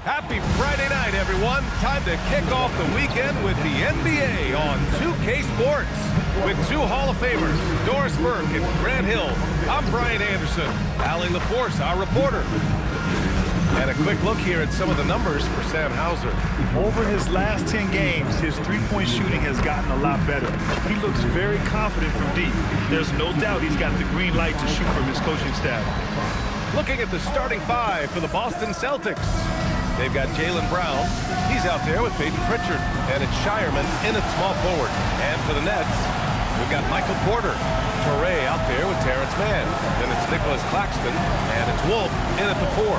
Happy Friday night, everyone. Time to kick off the weekend with the NBA on 2K Sports. With two Hall of Famers, Doris Burke and Grant Hill, I'm Brian Anderson. Allie LaForce, our reporter. And a quick look here at some of the numbers for Sam Hauser. Over his last 10 games, his three-point shooting has gotten a lot better. He looks very confident from deep. There's no doubt he's got the green light to shoot from his coaching staff. Looking at the starting five for the Boston Celtics. They've got Jaylen Brown. He's out there with Peyton Pritchard. And it's Shireman in at small forward. And for the Nets, we've got Michael Porter. Toure out there with Terrence Mann. Then it's Nicholas Claxton. And it's Wolf in at the four.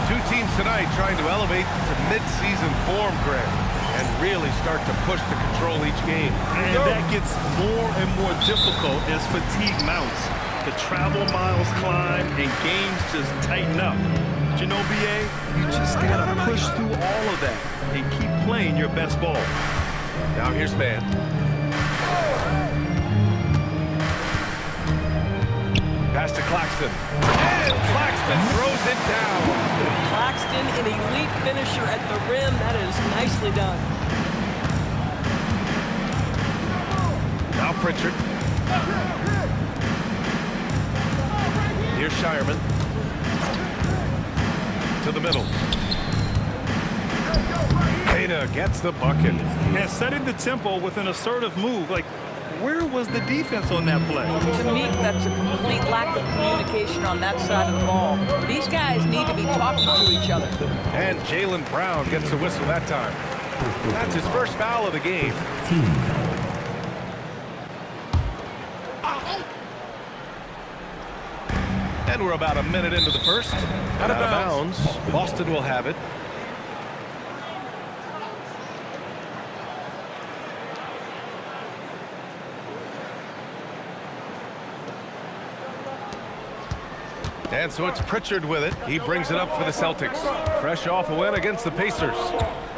Two teams tonight trying to elevate to mid-season form, Grant, and really start to push to control each game. And that gets more and more difficult as fatigue mounts. The travel miles climb and games just tighten up. But you know, BA, you just gotta push through all of that and keep playing your best ball. Now here's Mann. Pass to Claxton. And Claxton throws it down. Claxton, an elite finisher at the rim. That is nicely done. Now Pritchard. Here's Shireman. To the middle. Payne gets the bucket. And setting the tempo with an assertive move. Like, where was the defense on that play? To me, that's a complete lack of communication on that side of the ball. These guys need to be talking to each other. And Jaylen Brown gets the whistle that time. That's his first foul of the game. And we're about a minute into the first. Out of bounds. Boston will have it. And so it's Pritchard with it. He brings it up for the Celtics. Fresh off a win against the Pacers.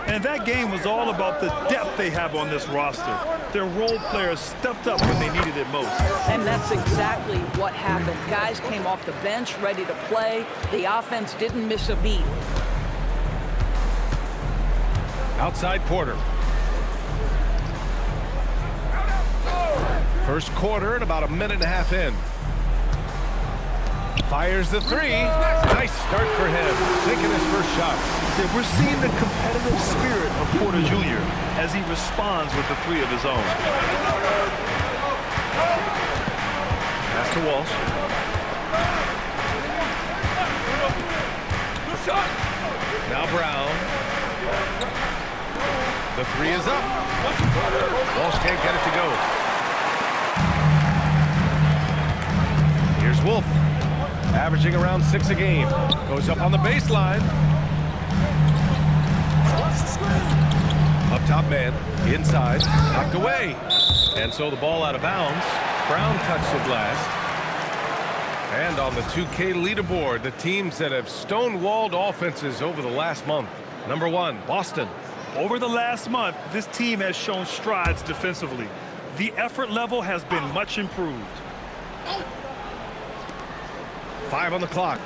And that game was all about the depth they have on this roster. Their role players stepped up when they needed it most. And that's exactly what happened. Guys came off the bench ready to play. The offense didn't miss a beat. Outside Porter. First quarter and about a minute and a half in. Fires the three. Nice start for him. Taking his first shot. Yeah, we're seeing the competitive spirit of Porter Jr. as he responds with the three of his own. Pass to Walsh. Now Brown. The three is up. Walsh can't get it to go. Here's Wolf. Averaging around 6 a game. Goes up on the baseline. Up top man. Inside. Knocked away. And so the ball out of bounds. Brown touched it last. And on the 2K leaderboard, the teams that have stonewalled offenses over the last month. Number 1, Boston. Over the last month, this team has shown strides defensively. The effort level has been much improved. 5 on the clock.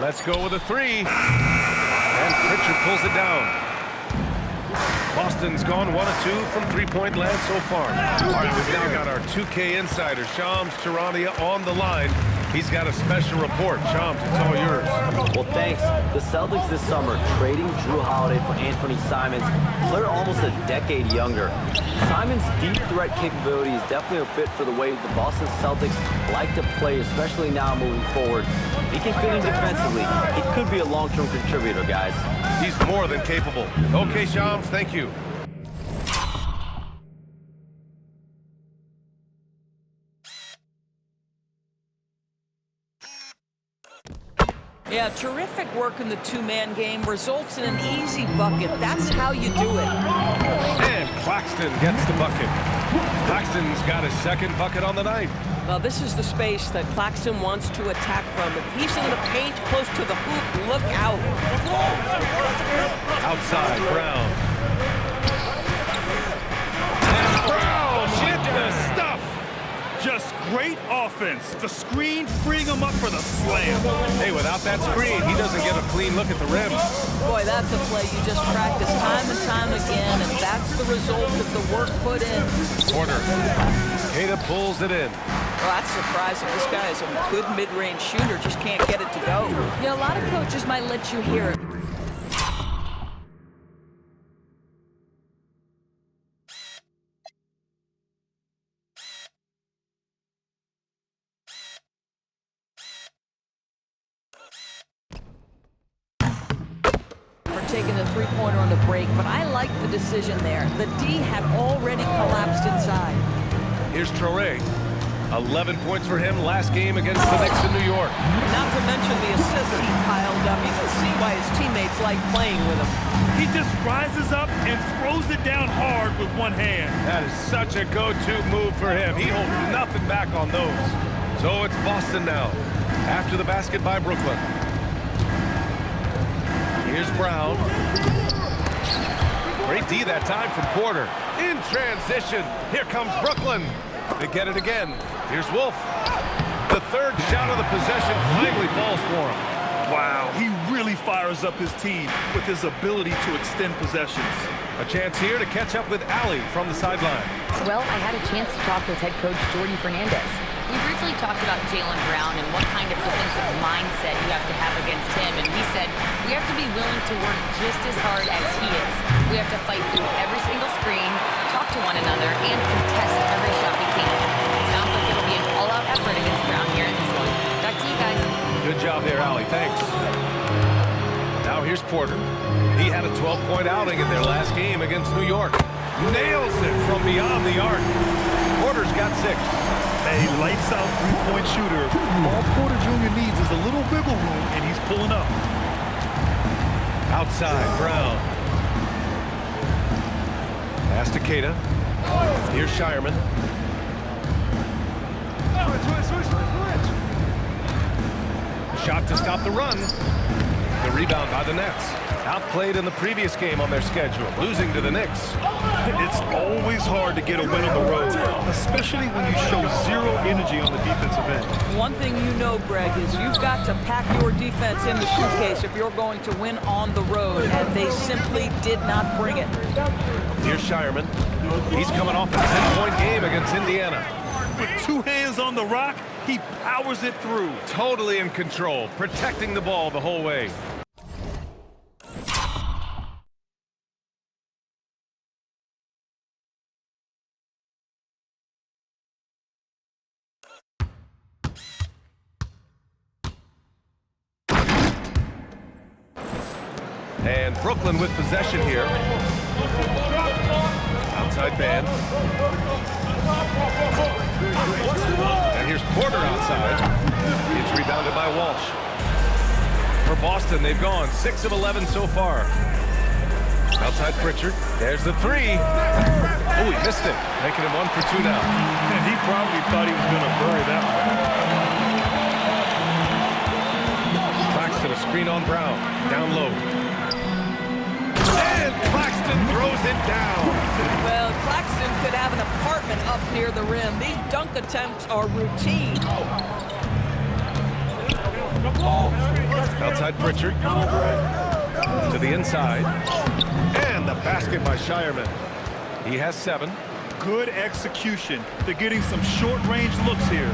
Let's go with a three. And Pritchard pulls it down. Boston's gone 1 of 2 from three-point land so far. All right, we've now got our 2K insider, Shams Charania, on the line. He's got a special report. Shams, it's all yours. Well, thanks. The Celtics this summer trading Drew Holiday for Anthony Simons, player almost a decade younger. Simons' deep threat capability is definitely a fit for the way the Boston Celtics like to play, especially now moving forward. If he can fit in defensively, he could be a long-term contributor, guys. He's more than capable. Okay, Shams, thank you. Yeah, terrific work in the two-man game results in an easy bucket. That's how you do it. And Claxton gets the bucket. Claxton's got his second bucket on the night. Well, this is the space that Claxton wants to attack from. If he's in the paint close to the hoop, look out. Outside, Brown. And Brown hit the stuff. Just great offense. The screen freeing him up for the slam. Hey, without that screen, he doesn't get a clean look at the rim. Boy, that's a play you just practice time and time again, and that's the result of the work put in. Porter. Queta pulls it in. Well, that's surprising. This guy is a good mid-range shooter, just can't get it to go. Yeah, a lot of coaches might let you hear it. Taking the three-pointer on the break, but I like the decision there. The D had already collapsed inside. Here's Traoré. 11 points for him last game against the Knicks in New York. Not to mention the assists he piled up. You can see why his teammates like playing with him. He just rises up and throws it down hard with one hand. That is such a go-to move for him. He holds nothing back on those. So it's Boston now, after the basket by Brooklyn. Here's Brown. Great D that time from Porter. In transition. Here comes Brooklyn. They get it again. Here's Wolf. The third shot of the possession finally falls for him. Wow, he really fires up his team with his ability to extend possessions. A chance here to catch up with Allie from the sideline. Well, I had a chance to talk with head coach Jordy Fernandez. We briefly talked about Jaylen Brown and what kind of defensive mindset you have to have against him, and he said we have to be willing to work just as hard as he is. We have to fight through every single screen, talk to one another, and contest every shot we can. Sounds like it'll be an all-out effort against Brown here in this one. Back to you guys. Good job there, Allie. Thanks. Now here's Porter. He had a 12-point outing in their last game against New York. Nails it from beyond the arc. Porter's got 6. A lights-out three-point shooter. All Porter Jr. needs is a little wiggle room, and he's pulling up. Outside, Brown. Pass to Queta. Here's Shireman. Shot to stop the run. The rebound by the Nets. Outplayed in the previous game on their schedule, losing to the Knicks. It's always hard to get a win on the road, especially when you show zero energy on the defensive end. One thing you know, Greg, is you've got to pack your defense in the suitcase if you're going to win on the road, and they simply did not bring it. Here's Shireman. He's coming off a 10-point game against Indiana. With 2 hands on the rock, he powers it through. Totally in control, protecting the ball the whole way. And Brooklyn with possession here. Outside man. And here's Porter outside. It's rebounded by Walsh. For Boston, they've gone 6 of 11 so far. Outside Pritchard. There's the 3. Oh, he missed it. Making him 1 for 2 now. And he probably thought he was going to bury that one. Claxton, a screen on Brown. Down low. And Claxton throws it down. Well, Claxton could have an apartment up near the rim. These dunk attempts are routine. Outside Pritchard. To the inside. And the basket by Shireman. He has 7. Good execution. They're getting some short-range looks here.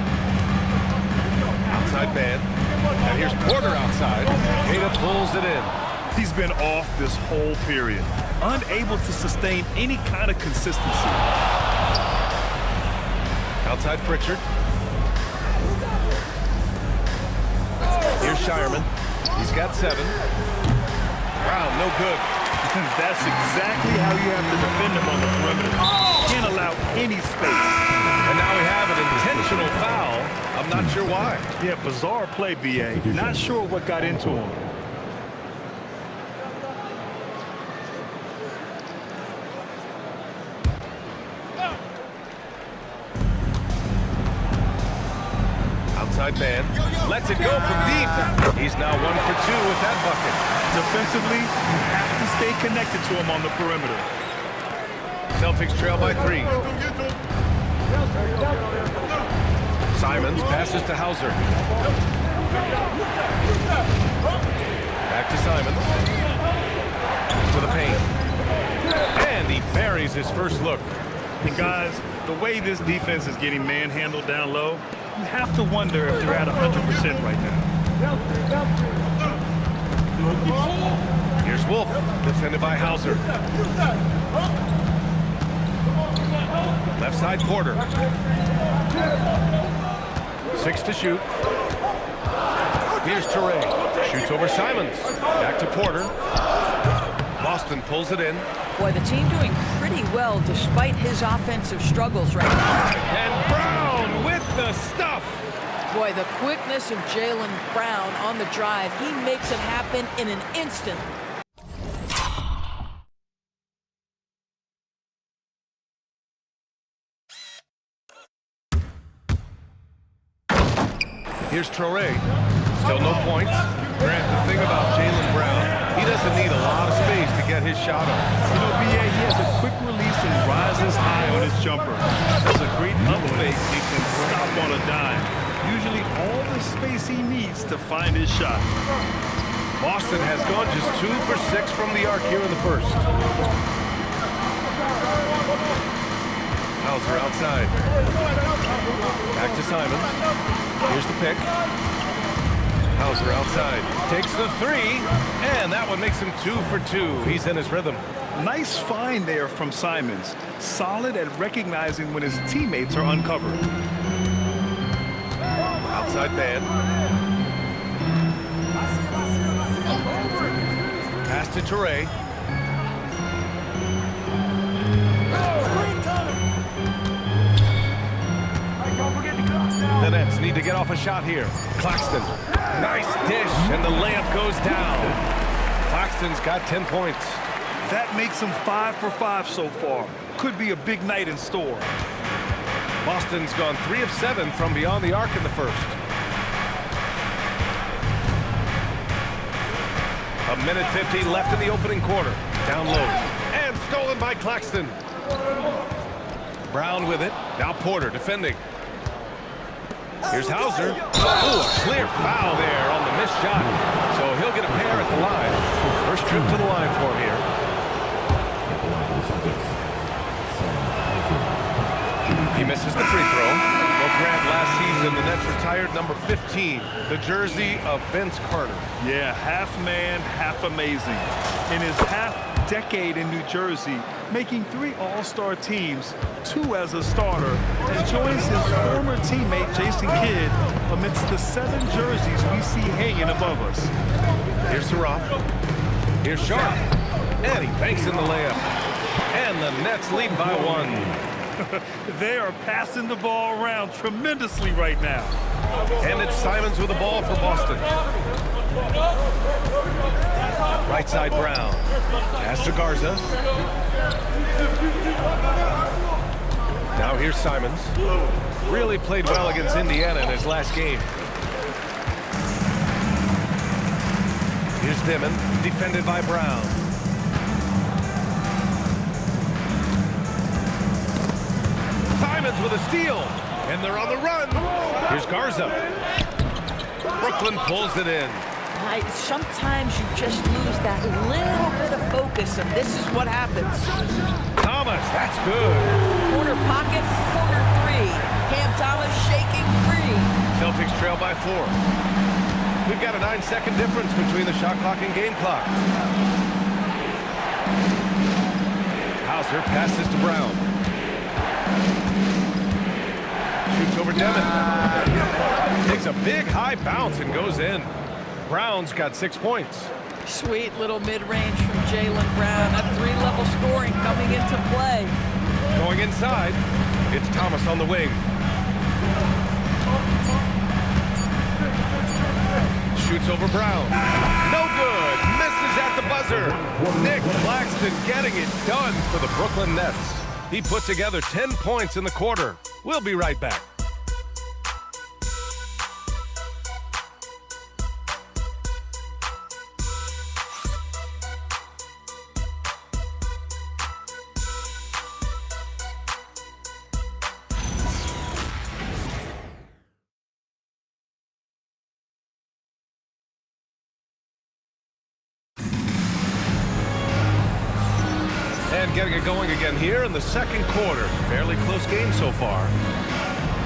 Outside man. And here's Porter outside. Queta pulls it in. He's been off this whole period, unable to sustain any kind of consistency. Outside Pritchard. Here's Shireman. He's got 7. Brown, no good. That's exactly how you have to defend him on the perimeter. Can't allow any space. And now we have an intentional foul. I'm not sure why. Yeah, bizarre play, B.A. Not sure what got into him. Outside man. Lets it go from deep. He's now 1 for 2 with that bucket. Defensively, you have to stay connected to him on the perimeter. Celtics trail by 3. Simons passes to Hauser. Back to Simons. To the paint. And he buries his first look. And guys, the way this defense is getting manhandled down low, you have to wonder if they're at 100% right now. Here's Wolf, defended by Hauser. Left side Porter. 6 to shoot. Here's Toure. Shoots over Simons. Back to Porter. Boston pulls it in. Boy, the team doing pretty well despite his offensive struggles right now. And Brown with the stuff. Boy, the quickness of Jaylen Brown on the drive, he makes it happen in an instant. Here's Toure. Still no points. Grant, the thing about Jaylen Brown, he doesn't need a lot of space to get his shot off. You know, B.A., he has a quick release and rises high on his jumper. Has a great up fake and can stop on a dime. Usually all the space he needs to find his shot. Boston has gone just 2 for 6 from the arc here in the first. Hauser outside. Back to Simons. Here's the pick. Hauser outside. Takes the 3. And that one makes him 2 for 2. He's in his rhythm. Nice find there from Simons. Solid at recognizing when his teammates are uncovered. Outside man. Pass to Toure. The Nets need to get off a shot here. Claxton. Nice dish, and the layup goes down. Claxton's got 10 points. That makes him 5 for 5 so far. Could be a big night in store. Boston's gone 3 of 7 from beyond the arc in the first. A minute 50 left in the opening quarter. Down low. And stolen by Claxton. Brown with it. Now Porter defending. Here's Hauser. Ooh, a clear foul there on the missed shot. So he'll get a pair at the line. First trip to the line for him here. He misses the free throw. Well, Grant, last season, the Nets retired number 15, the jersey of Vince Carter. Yeah, half man, half amazing. In his half-decade in New Jersey, making 3 All-Star teams, 2 as a starter, and joins his former teammate Jason Kidd amidst the 7 jerseys we see hanging above us. Here's Surratt. Here's Sharp. And he banks in the layup. And the Nets lead by 1. They are passing the ball around tremendously right now. And it's Simons with the ball for Boston. Right side Brown. Pass to Garza. Now here's Simons. Really played well against Indiana in his last game. Here's Dimon, defended by Brown. Simons with a steal, and they're on the run. Here's Garza. Brooklyn pulls it in. Sometimes you just lose that little bit of focus, and this is what happens. Thomas, that's good. Corner pocket, corner 3. Cam Thomas shaking free. Celtics trail by 4. We've got a 9-second difference between the shot clock and game clock. Hauser passes to Brown. Shoots over Demon. Takes a big high bounce and goes in. Brown's got 6 points. Sweet little mid-range from Jaylen Brown. That 3-level scoring coming into play. Going inside, it's Thomas on the wing. Shoots over Brown. No good. Misses at the buzzer. Nick Claxton getting it done for the Brooklyn Nets. He put together 10 points in the quarter. We'll be right back. getting it going again here in the second quarter. Fairly close game so far.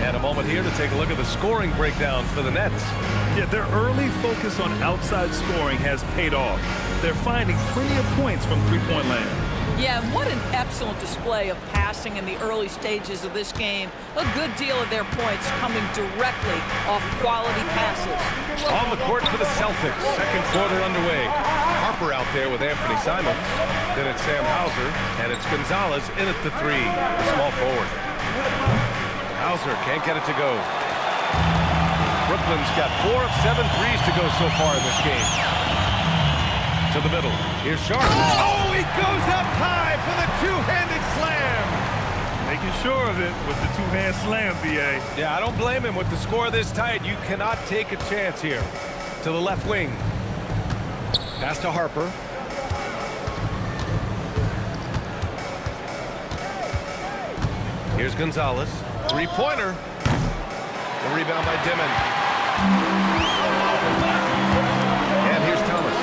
And a moment here to take a look at the scoring breakdown for the Nets. Yeah, their early focus on outside scoring has paid off. They're finding plenty of points from three-point land. Yeah, and what an excellent display of passing in the early stages of this game. A good deal of their points coming directly off quality passes. On the court for the Celtics. Second quarter underway. Harper out there with Anthony Simons. Then it's Sam Hauser, and it's Gonzalez in at the three, the small forward. Hauser can't get it to go. Brooklyn's got 4 of 7 threes to go so far in this game. To the middle. Here's Sharp. Oh, he goes up high for the two-handed slam. Making sure of it with the two-hand slam, B.A. Yeah, I don't blame him. With the score this tight, you cannot take a chance here. To the left wing. Pass to Harper. Here's Gonzalez. Three-pointer. The rebound by Dimon. And here's Thomas.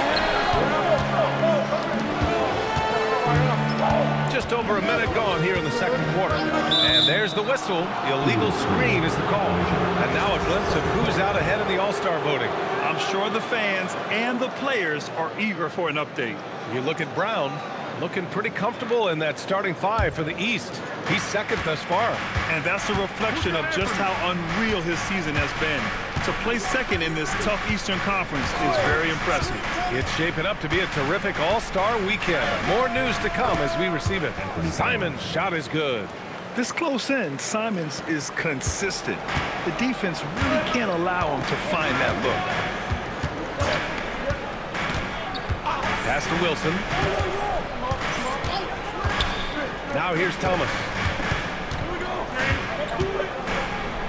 Just over a minute gone here in the second quarter. And there's the whistle. The illegal screen is the call. And now a glimpse of who's out ahead in the All-Star voting. I'm sure the fans and the players are eager for an update. You look at Brown, looking pretty comfortable in that starting five for the East. He's second thus far. And that's a reflection of just how unreal his season has been. To play second in this tough Eastern Conference is very impressive. It's shaping up to be a terrific All-Star weekend. More news to come as we receive it. Simon's shot is good. This close in, Simons is consistent. The defense really can't allow him to find that look. Pass to Wilson. Now here's Thomas.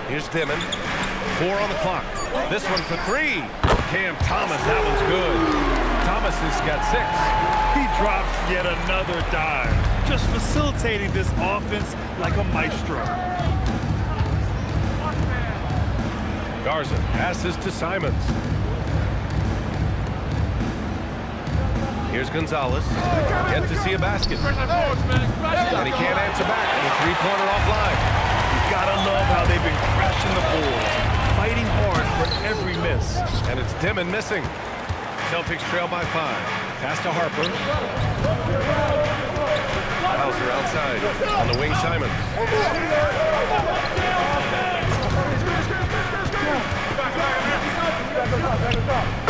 Here's Dimon. 4 on the clock. This one for 3. Cam Thomas, that one's good. Thomas has got 6. He drops yet another dive, just facilitating this offense like a maestro. Garza passes to Simons. Here's Gonzalez. Yet to see a basket. And he can't answer back. The three-pointer offline. You gotta love how they've been crashing the boards, fighting hard for every miss. And it's Dimon missing. Celtics trail by 5. Pass to Harper. Hauser outside. On the wing, Simons.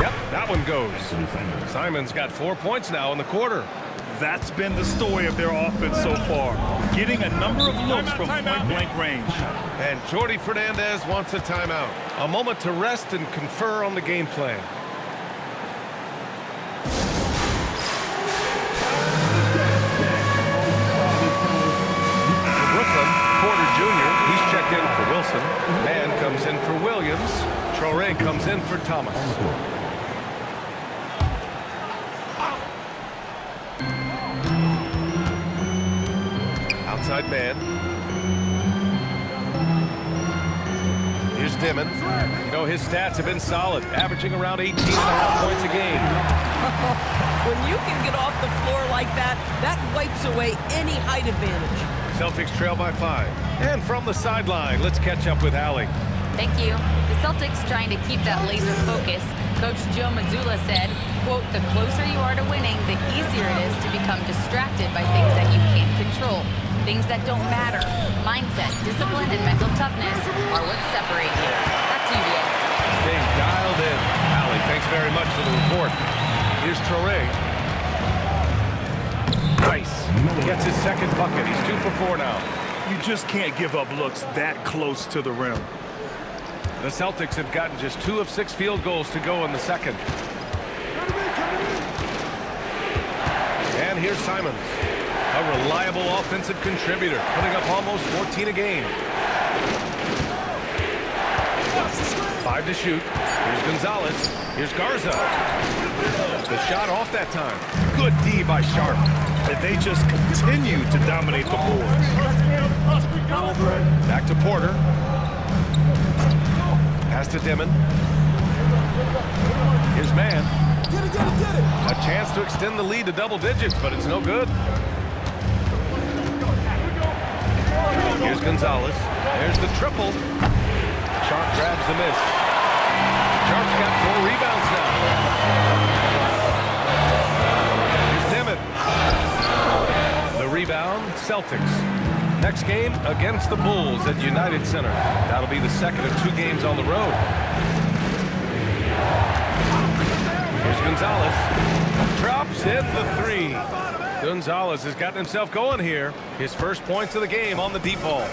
Yep, that one goes. Simons got 4 points now in the quarter. That's been the story of their offense so far, getting a number of looks from point-blank range. And Jordi Fernandez wants a timeout. A moment to rest and confer on the game plan. For Brooklyn, Porter Jr., he's checked in for Wilson. Mann comes in for Williams. Traore comes in for Thomas. Outside man. Here's Dimon. You know, his stats have been solid, averaging around 18.5 points a game. When you can get off the floor like that, that wipes away any height advantage. Celtics trail by 5. And from the sideline, let's catch up with Allie. Thank you. The Celtics trying to keep that laser focus. Coach Joe Mazzulla said, quote, "The closer you are to winning, the easier it is to become distracted by things that you can't control. Things that don't matter. Mindset, discipline, and mental toughness are what separate you." Back to you, BA. Stay dialed in. Allie, thanks very much for the report. Here's Traore. Nice. Gets his second bucket. He's 2 for 4 now. You just can't give up looks that close to the rim. The Celtics have gotten just 2 of 6 field goals to go in the second. And here's Simons, a reliable offensive contributor, putting up almost 14 a game. 5 to shoot. Here's Gonzalez. Here's Garza. The shot off that time. Good D by Sharp. And they just continue to dominate the boards. Back to Porter. Pass to Dimon. Here's Mann. A chance to extend the lead to double digits, but it's no good. Here's Gonzalez. There's the triple. Sharp grabs the miss. Sharp's got 4 rebounds now. Here's Dimmitt. The rebound, Celtics. Next game against the Bulls at United Center. That'll be the second of 2 games on the road. Here's Gonzalez. Drops in the 3. Gonzalez has gotten himself going here. His first points of the game on the deep ball.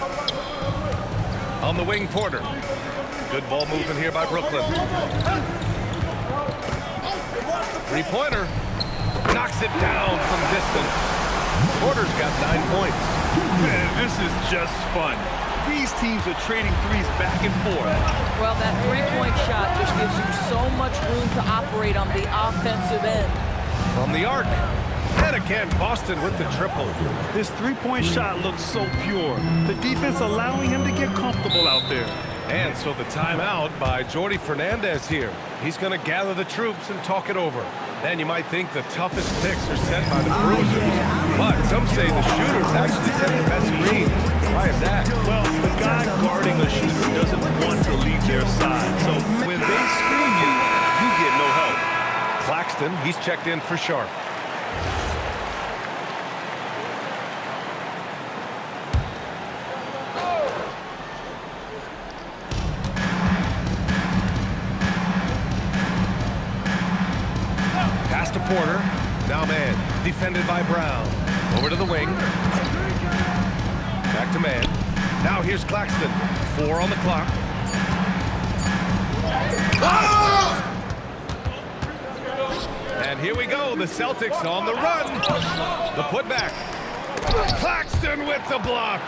On the wing, Porter. Good ball movement here by Brooklyn. 3-pointer. Knocks it down from distance. Porter's got 9 points. Man, this is just fun. These teams are trading threes back and forth. Well, that three-point shot just gives you so much room to operate on the offensive end. From the arc. And again, Boston with the triple. This three-point shot looks so pure. The defense allowing him to get comfortable out there. And so the timeout by Jordi Fernandez here. He's going to gather the troops and talk it over. And you might think the toughest picks are set by the bruisers. But some say the shooters actually set the best screens. Why is that? Well, the guy guarding the shooter doesn't want to leave their side. So when they screen you, you get no help. Claxton, he's checked in for Sharp. Pass to Porter. Now man, defended by Brown. Over to the wing. Back to man. Now here's Claxton. 4 on the clock. And here we go. The Celtics on the run. The putback. Claxton with the block.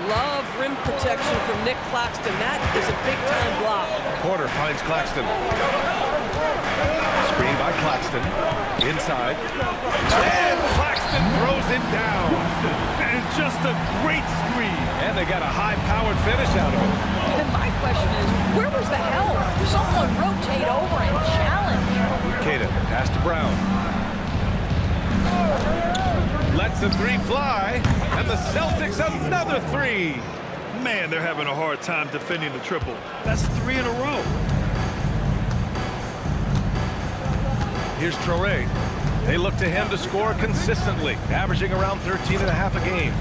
Love rim protection from Nick Claxton. That is a big-time block. Porter finds Claxton. Screen by Claxton. Inside. And Claxton throws it down. And just a great screen. And they got a high-powered finish out of it. And my question is, where was the help? Someone rotate over and challenge. Cada, pass to Brown. Lets the 3 fly. And the Celtics another 3. Man, they're having a hard time defending the triple. That's 3 in a row. Here's Traoré. They look to him to score consistently, averaging around 13.5 a game.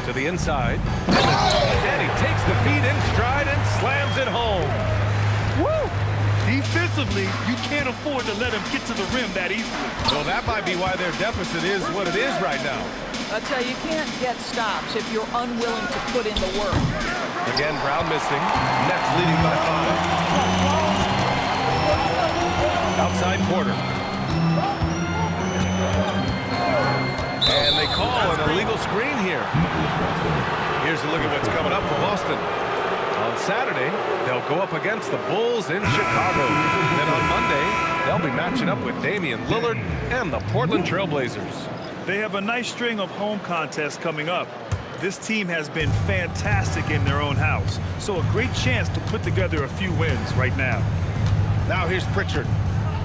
To the inside. And he takes the feet in stride and slams it home. Woo! Defensively, you can't afford to let him get to the rim that easily. Well, that might be why their deficit is what it is right now. I tell you, you can't get stops if you're unwilling to put in the work. Again, Brown missing. Nets leading by 5. Outside Porter. And they call an illegal screen here. Here's a look at what's coming up for Boston. On Saturday, they'll go up against the Bulls in Chicago. Then on Monday, they'll be matching up with Damian Lillard and the Portland Trailblazers. They have a nice string of home contests coming up. This team has been fantastic in their own house, so a great chance to put together a few wins right now. Now here's Pritchard.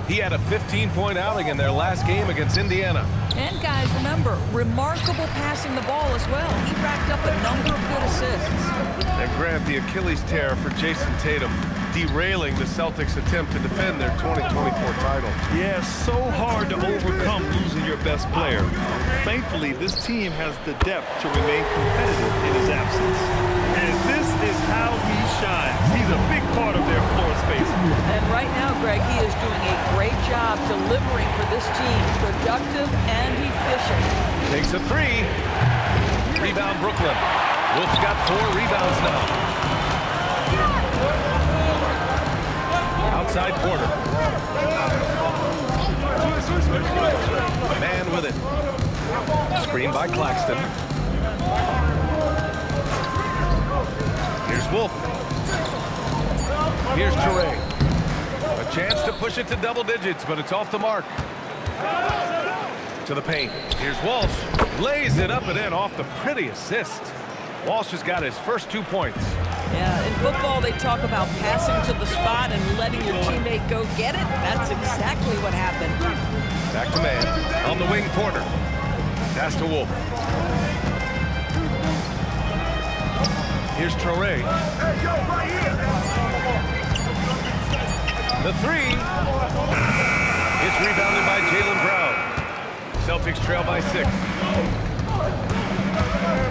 He had a 15-point outing in their last game against Indiana. And guys, remember, remarkable passing the ball as well. He racked up a number of good assists. And Grant, the Achilles tear for Jason Tatum, derailing the Celtics' attempt to defend their 2024 title. Yeah, so hard to overcome losing your best player. Thankfully, this team has the depth to remain competitive in his absence. And this is how he shines. He's a big part of their floor space. And right now, Greg, he is doing a great job delivering for this team. Productive and efficient. Takes a 3. Rebound Brooklyn. Wolf's got 4 rebounds now. Outside Porter. Man with it. Screen by Claxton. Here's Wolf. Here's Toure. A chance to push it to double digits, but it's off the mark. To the paint. Here's Walsh. Lays it up and in off the pretty assist. Walsh has got his first 2 points. Yeah, in football, they talk about passing to the spot and letting your teammate go get it. That's exactly what happened. Back to man. On the wing, Porter. Pass to Wolf. Here's Traore. The three. It's rebounded by Jaylen Brown. Celtics trail by 6.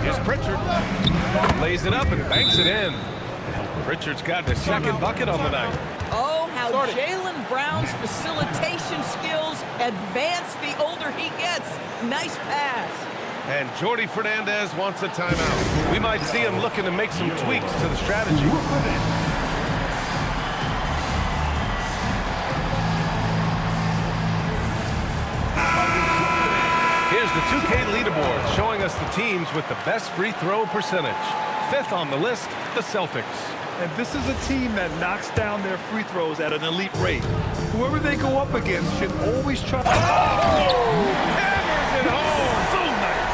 Here's Pritchard. Lays it up and banks it in. Pritchard's got the second bucket on the night. Oh, how Jaylen Brown's facilitation skills advance the older he gets. Nice pass. And Jordi Fernandez wants a timeout. We might see him looking to make some tweaks to the strategy. Here's the 2K leaderboard showing us the teams with the best free throw percentage. 5th on the list, the Celtics. And this is a team that knocks down their free throws at an elite rate. Whoever they go up against should always try to... Hammers it home! So nice!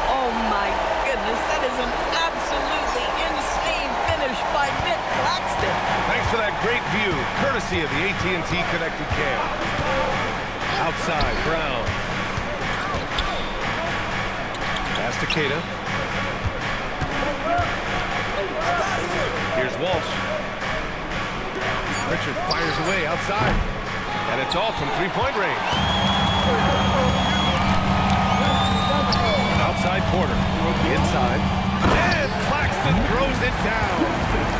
Oh my goodness, that is an absolutely insane finish by Nick Claxton. Thanks for that great view, courtesy of the AT&T Connected Cam. Outside, Brown. Pass to Queta. Here's Walsh. Pritchard fires away outside. And it's all from three-point range. Outside Porter. Inside. And Claxton throws it down.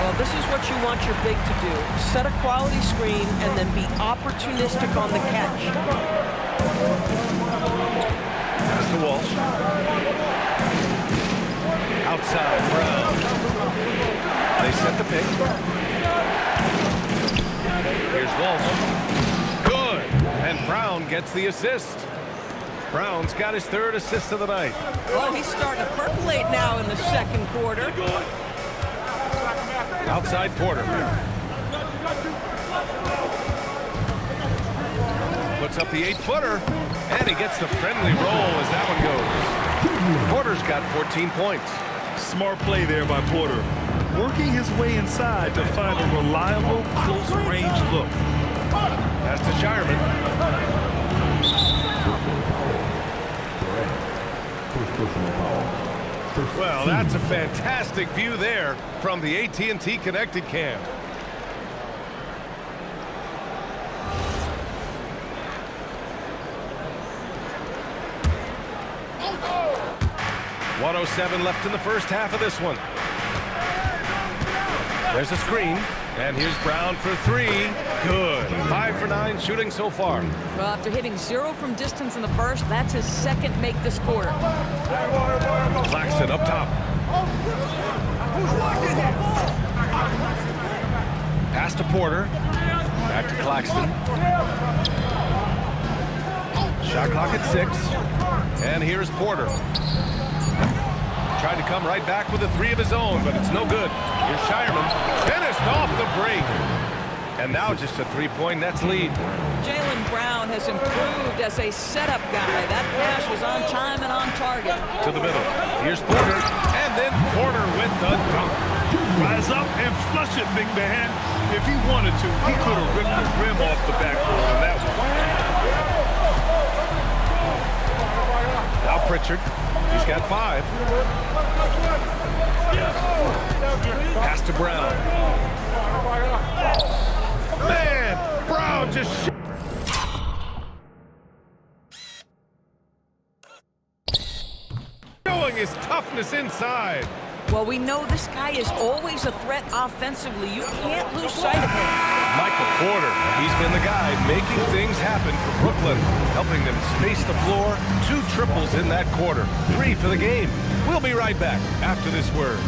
Well, this is what you want your big to do. Set a quality screen and then be opportunistic on the catch. Pass to Walsh. Outside, Brown. They set the pick. Here's Walsh. Good. And Brown gets the assist. Brown's got his 3rd assist of the night. Well, he's starting to percolate now in the second quarter. Outside Porter. Puts up the 8-footer. And he gets the friendly roll as that one goes. Porter's got 14 points. Smart play there by Porter. Working his way inside to find a reliable, close-range look. Pass to Shireman. Well, that's a fantastic view there from the AT&T Connected Cam. .107 left in the first half of this one. There's a screen, and here's Brown for 3. Good. 5 for 9 shooting so far. Well, after hitting 0 from distance in the first, that's his second make this quarter. Claxton up top. Pass to Porter. Back to Claxton. Shot clock at 6. And here's Porter. Tried to come right back with a 3 of his own, but it's no good. Here's Shireman. Finished off the break. And now just a 3-point Nets lead. Jaylen Brown has improved as a setup guy. That pass was on time and on target. To the middle. Here's Porter. And then Porter with the dunk. Rise up and flush it, big man. If he wanted to, he could have ripped the rim off the backboard on that one. Now Pritchard. He's got 5. Pass to Brown. Man, Brown just showing his toughness inside. Well, we know this guy is always a threat offensively. You can't lose sight of him. Michael Porter, he's been the guy making things happen for Brooklyn, helping them space the floor. 2 triples in that quarter, 3 for the game. We'll be right back after this word.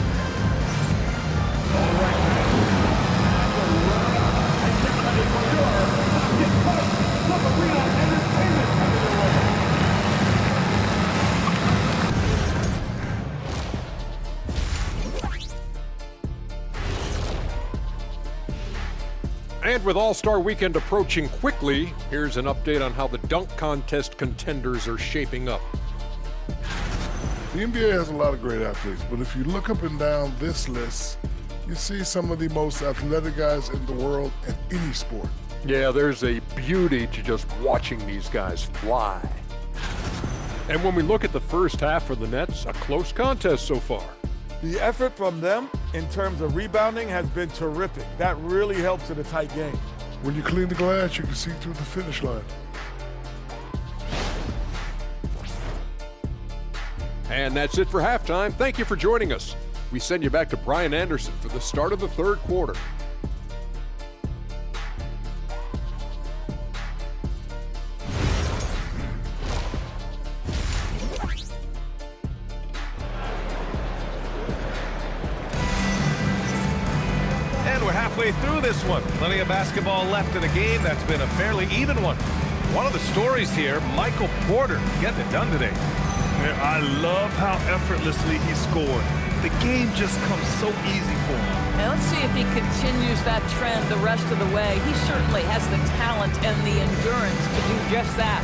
And with All-Star Weekend approaching quickly, here's an update on how the dunk contest contenders are shaping up. The NBA has a lot of great athletes, but if you look up and down this list, you see some of the most athletic guys in the world in any sport. Yeah, there's a beauty to just watching these guys fly. And when we look at the first half for the Nets, a close contest so far. The effort from them in terms of rebounding has been terrific. That really helps in a tight game. When you clean the glass, you can see through the finish line. And that's it for halftime. Thank you for joining us. We send you back to Brian Anderson for the start of the third quarter. And we're halfway through this one. Plenty of basketball left in a game that's been a fairly even one. One of the stories here, Michael Porter getting it done today. Man, I love how effortlessly he scored. The game just comes so easy for him. And let's see if he continues that trend the rest of the way. He certainly has the talent and the endurance to do just that.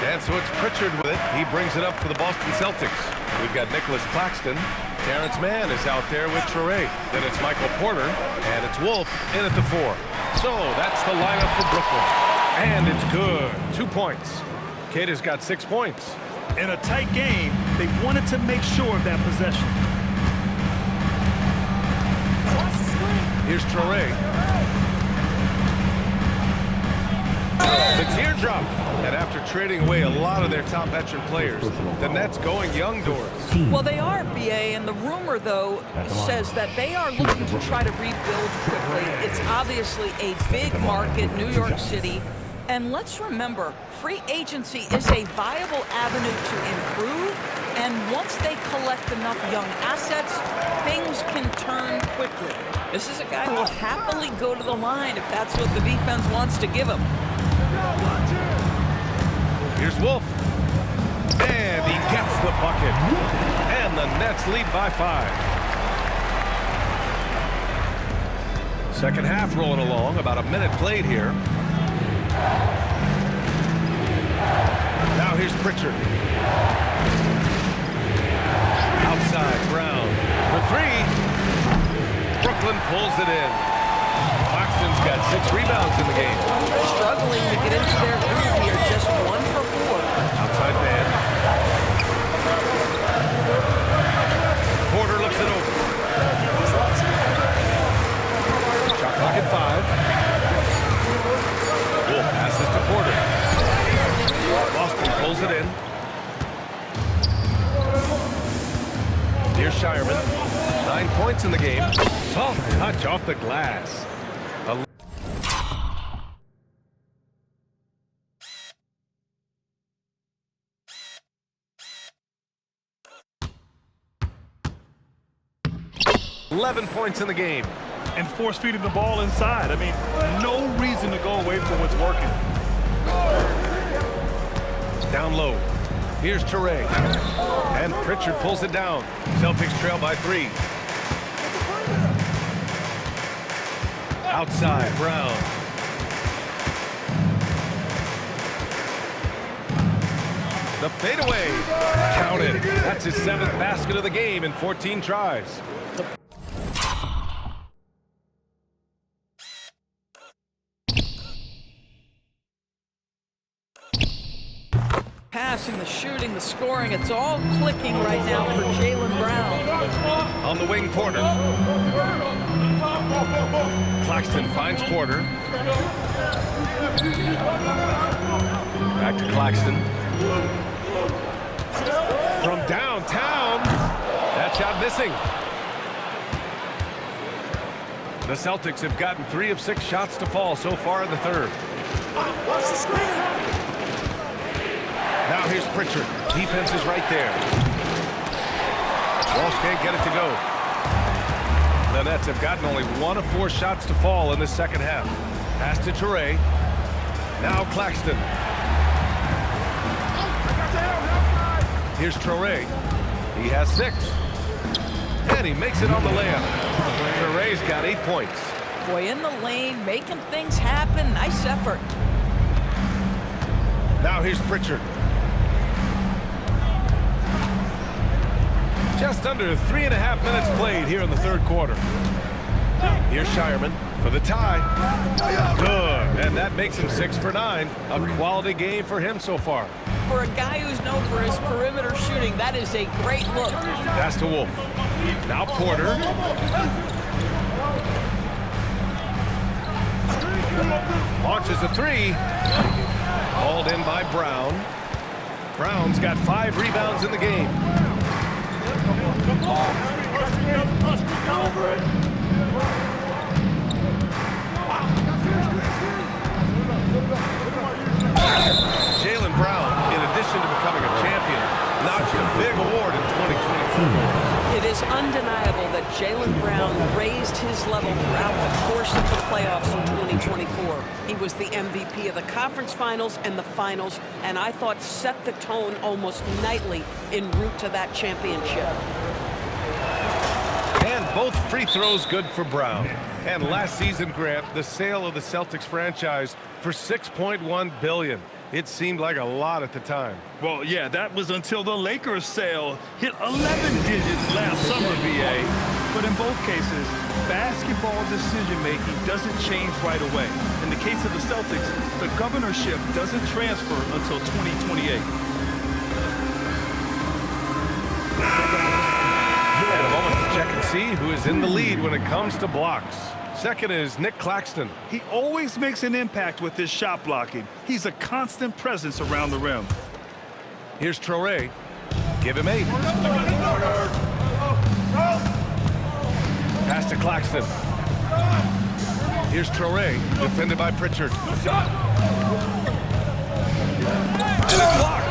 And so it's Pritchard with it. He brings it up for the Boston Celtics. We've got Nicholas Claxton. Terrence Mann is out there with Traore. Then it's Michael Porter, and it's Wolf in at the 4. So that's the lineup for Brooklyn. And it's good. 2 points. Kidd has got 6 points. In a tight game, they wanted to make sure of that possession. Here's Traore. The teardrop. And after trading away a lot of their top veteran players, the Nets going young doors. Well, they are, BA, and the rumor, though, says that they are looking to try to rebuild quickly. It's obviously a big market, New York City. And let's remember, free agency is a viable avenue to improve. And once they collect enough young assets, things can turn quickly. This is a guy who will happily go to the line if that's what the defense wants to give him. Here's Wolf. And he gets the bucket. And the Nets lead by 5. Second half rolling along. About a minute played here. Now here's Pritchard. Outside, Brown for 3. Brooklyn pulls it in. Claxton's got 6 rebounds in the game. They're struggling to get into their groove here. Just 1 for 4. Outside man. Porter looks it over. Shot clock at 5. Wolf passes to Porter. Boston pulls it in. Here's Shireman. 9 points in the game. Soft touch off the glass. $11 points in the game. And force feeding the ball inside. I mean, no reason to go away from what's working. Down low. Here's Traore. And Pritchard pulls it down. Celtics trail by 3. Outside, Brown. The fadeaway. Counted. That's his 7th basket of the game in 14 tries. Passing, the shooting, the scoring, it's all clicking right now for Jaylen Brown. On the wing, Porter. Claxton finds Porter. Back to Claxton. From downtown. That shot missing. The Celtics have gotten 3 of 6 shots to fall so far in the third. Now here's Pritchard. Defense is right there. Walsh can't get it to go. The Nets have gotten only 1 of 4 shots to fall in the second half. Pass to Traore. Now Claxton. Here's Traore. He has 6. And he makes it on the layup. Traore's got 8 points. Boy, in the lane, making things happen. Nice effort. Now here's Pritchard. Just under 3.5 minutes played here in the third quarter. Here's Shireman. for the tie. Good, and that makes him 6 for 9. A quality game for him so far. For a guy who's known for his perimeter shooting, that is a great look. Pass to Wolf. Now Porter. Launches a 3. Hauled in by Brown. Brown's got 5 rebounds in the game. Jaylen Brown, in addition to becoming a champion, notched a big award in 2024. It is undeniable that Jaylen Brown raised his level throughout the course of the playoffs in 2024. He was the MVP of the conference finals and the finals, and I thought set the tone almost nightly en route to that championship. And both free throws good for Brown. And last season, Grant, the sale of the Celtics franchise for $6.1 billion. It seemed like a lot at the time. Well, yeah, that was until the Lakers sale hit 11 digits last summer, VA. But in both cases, basketball decision-making doesn't change right away. In the case of the Celtics, the governorship doesn't transfer until 2028. And a moment to check and see who is in the lead when it comes to blocks. Second is Nick Claxton. He always makes an impact with his shot blocking. He's a constant presence around the rim. Here's Traore. Give him 8. Pass to Claxton. Here's Traore, defended by Pritchard. And it's blocked.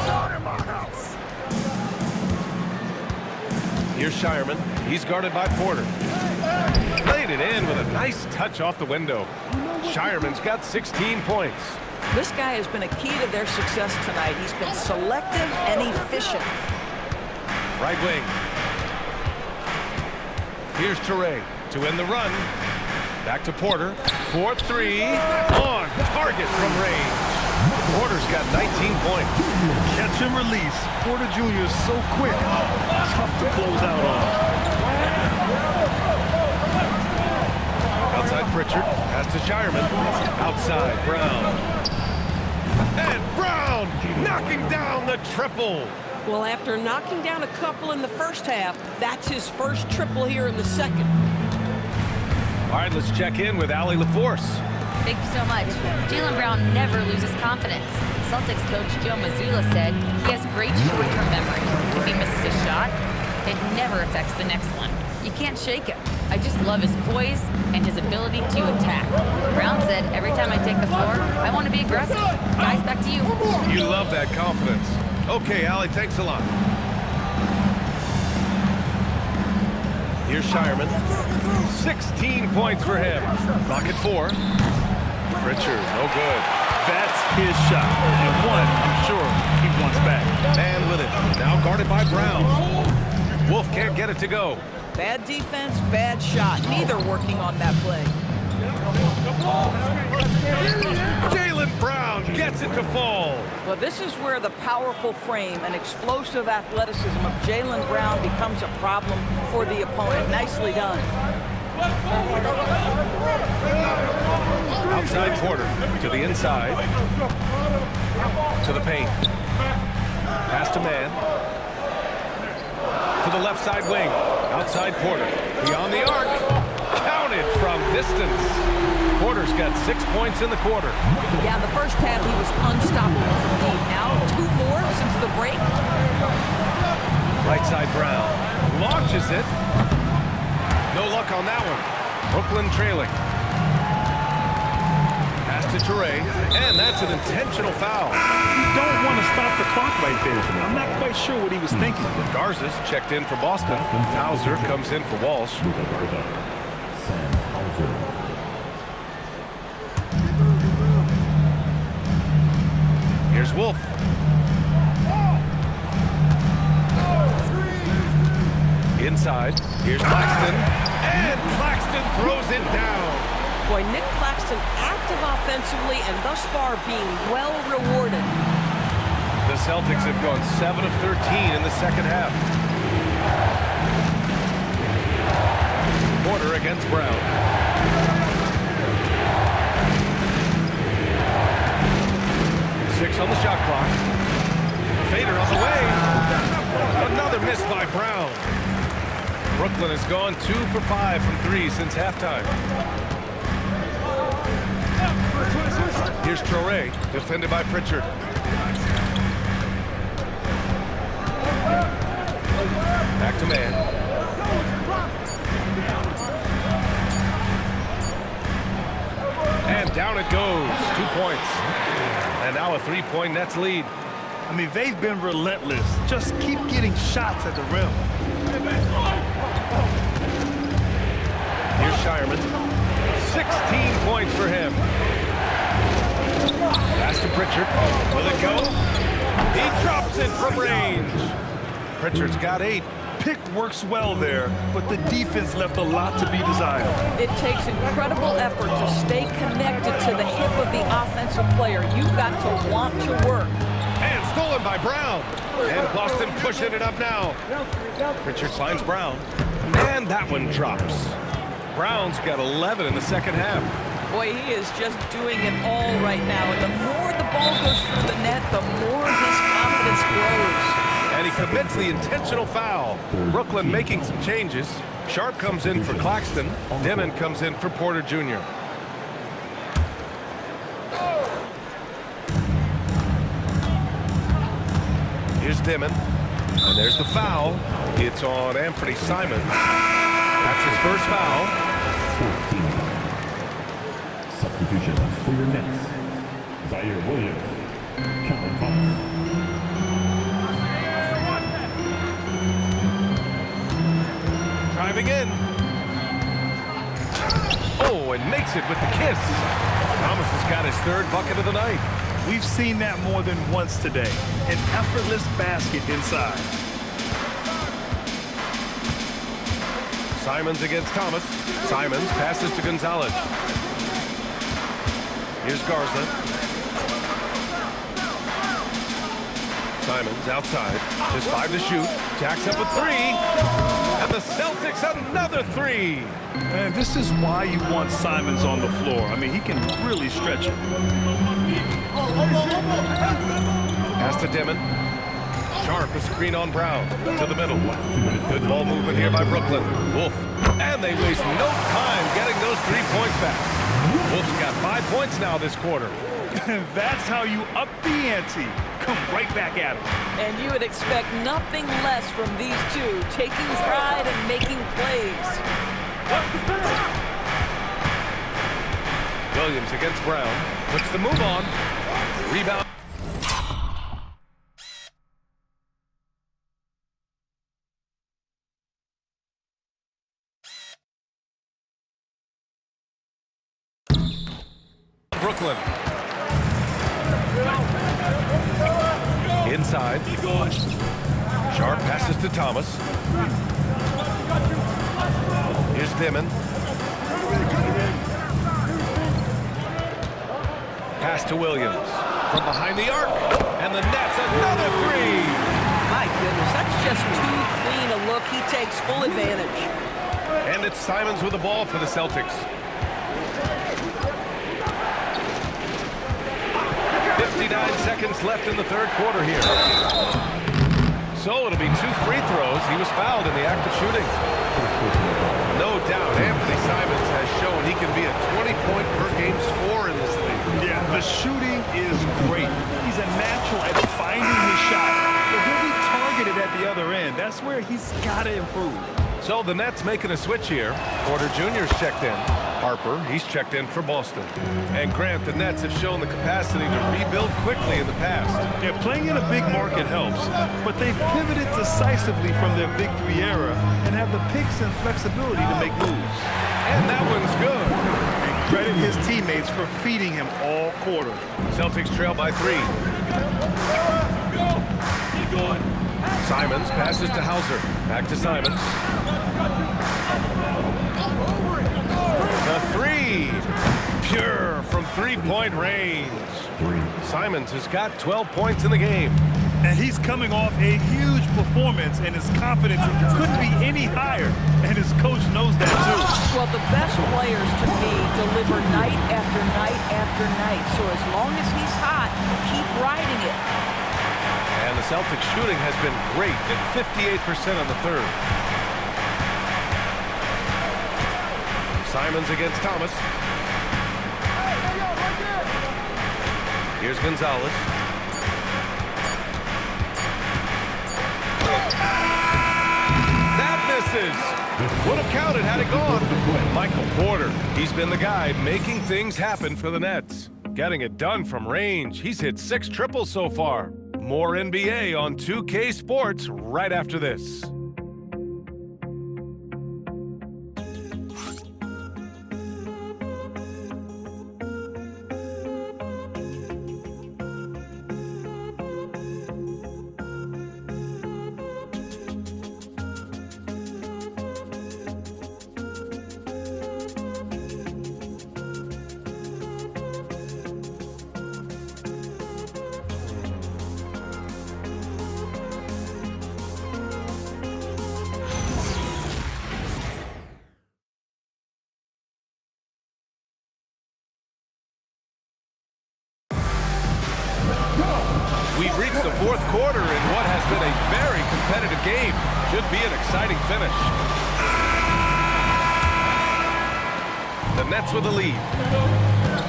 Here's Shireman. He's guarded by Porter. Laid it in with a nice touch off the window. Shireman's got 16 points. This guy has been a key to their success tonight. He's been selective and efficient. Right wing. Here's Traore to end the run. Back to Porter. 4-3. On target from range. Porter's got 19 points. Catch and release. Porter Jr. is so quick. Tough to close out on. Outside Pritchard. Pass to Shireman. Outside Brown. And Brown knocking down the triple. Well, after knocking down a couple in the first half, that's his first triple here in the second. All right, let's check in with Allie LaForce. Thank you so much. Jaylen Brown never loses confidence. Celtics coach Joe Mazzulla said he has great short-term memory. If he misses a shot, it never affects the next one. You can't shake him. I just love his poise and his ability to attack. Brown said, every time I take the floor, I want to be aggressive. Guys, back to you. You love that confidence. Okay, Allie, thanks a lot. Here's Shireman. 16 points for him. Clock at 4. Pritchard, no good. That's his shot. And one, I'm sure, he wants back. Man with it. Now guarded by Brown. Wolf can't get it to go. Bad defense, bad shot. Neither working on that play. Jaylen Brown gets it to fall. Well, this is where the powerful frame and explosive athleticism of Jaylen Brown becomes a problem for the opponent. Nicely done. Outside Porter to the inside. To the paint. Pass to man. To the left side wing. Outside Porter. Beyond the arc. Counted from distance. Porter's got 6 points in the quarter. Yeah, in the first half he was unstoppable from deep. Now 2 more since the break. Right side Brown. Launches it. No luck on that one. Brooklyn trailing. Pass to Traore. And that's an intentional foul. You don't want to stop the clock right there. I'm not quite sure what he was thinking. Garza's checked in for Boston. Hauser comes in for Walsh. Here's Wolf. Inside. Here's Claxton. And Claxton throws it down. Boy, Nick Claxton active offensively and thus far being well rewarded. The Celtics have gone 7 of 13 in the second half. Porter against Brown. on the shot clock. Fader on the way. Another miss by Brown. Brooklyn has gone 2 for 5 from 3 since halftime. Here's Traore, defended by Pritchard. Back to man. And down it goes. 2 points. And now a 3-point Nets lead. I mean, they've been relentless. Just keep getting shots at the rim. Here's Shireman. 16 points for him. Pass to Pritchard. Will it go? He drops it from range. Pritchard's got 8. Pick works well there, but the defense left a lot to be desired. It takes incredible effort to stay connected to the hip of the offensive player. You've got to want to work. And stolen by Brown. And Boston pushing it up now. Pritchard finds Brown. And that one drops. Brown's got 11 in the second half. Boy, he is just doing it all right now. And the more the ball goes through the net, the more his confidence grows. And he commits the intentional foul. Brooklyn making some changes. Sharp comes in for Claxton. Dimon comes in for Porter Jr. Here's Dimon. And there's the foul. It's on Anthony Simons. That's his first foul. 14. Substitution for your Nets. Zaire Williams. Cameron Thomas. Driving in. Oh, and makes it with the kiss. Thomas has got his 3rd bucket of the night. We've seen that more than once today. An effortless basket inside. Simons against Thomas. Simons passes to Gonzalez. Here's Garza. Simons outside. Just 5 to shoot. Jacks up a 3. And the Celtics another 3. Man, this is why you want Simons on the floor. I mean, he can really stretch it. Pass to Dimon. Sharp, a screen on Brown. To the middle. Good ball movement here by Brooklyn. Wolf. And they waste no time getting those 3 points back. Wolf's got 5 points now this quarter. That's how you up the ante. Come right back at him. And you would expect nothing less from these two, taking pride and making plays. Williams against Brown. Puts the move on. Rebound. Brooklyn. Inside. Sharp passes to Thomas. Here's Dimon. Pass to Williams. From behind the arc. And the Nets another 3. My goodness, that's just too clean a look. He takes full advantage. And it's Simons with the ball for the Celtics. 59 seconds left in the 3rd quarter here. So it'll be 2 free throws. He was fouled in the act of shooting. No doubt, Anthony Simons has shown he can be a 20-point per game scorer in this league. Yeah, the shooting is great. He's a natural at finding his shot, but he'll be targeted at the other end. That's where he's got to improve. So the Nets making a switch here. Porter Jr.'s checked in. Harper, he's checked in for Boston. And Grant, the Nets have shown the capacity to rebuild quickly in the past. Yeah, playing in a big market helps, but they've pivoted decisively from their big 3 era and have the picks and flexibility to make moves. And that one's good. And credit his teammates for feeding him all quarter. Celtics trail by 3. Simons passes to Hauser. Back to Simons. The 3. Pure from 3-point range. Simons has got 12 points in the game. And he's coming off a huge performance, and his confidence couldn't be any higher. And his coach knows that, too. Well, the best players, to me, deliver night after night after night. So as long as he's hot, keep riding it. And the Celtics shooting has been great at 58% on the third. Simons against Thomas. Here's Gonzalez. That misses. Would have counted had it gone. And Michael Porter, he's been the guy making things happen for the Nets. Getting it done from range. He's hit 6 triples so far. More NBA on 2K Sports right after this. We've reached the fourth quarter in what has been a very competitive game. Should be an exciting finish. The Nets with the lead.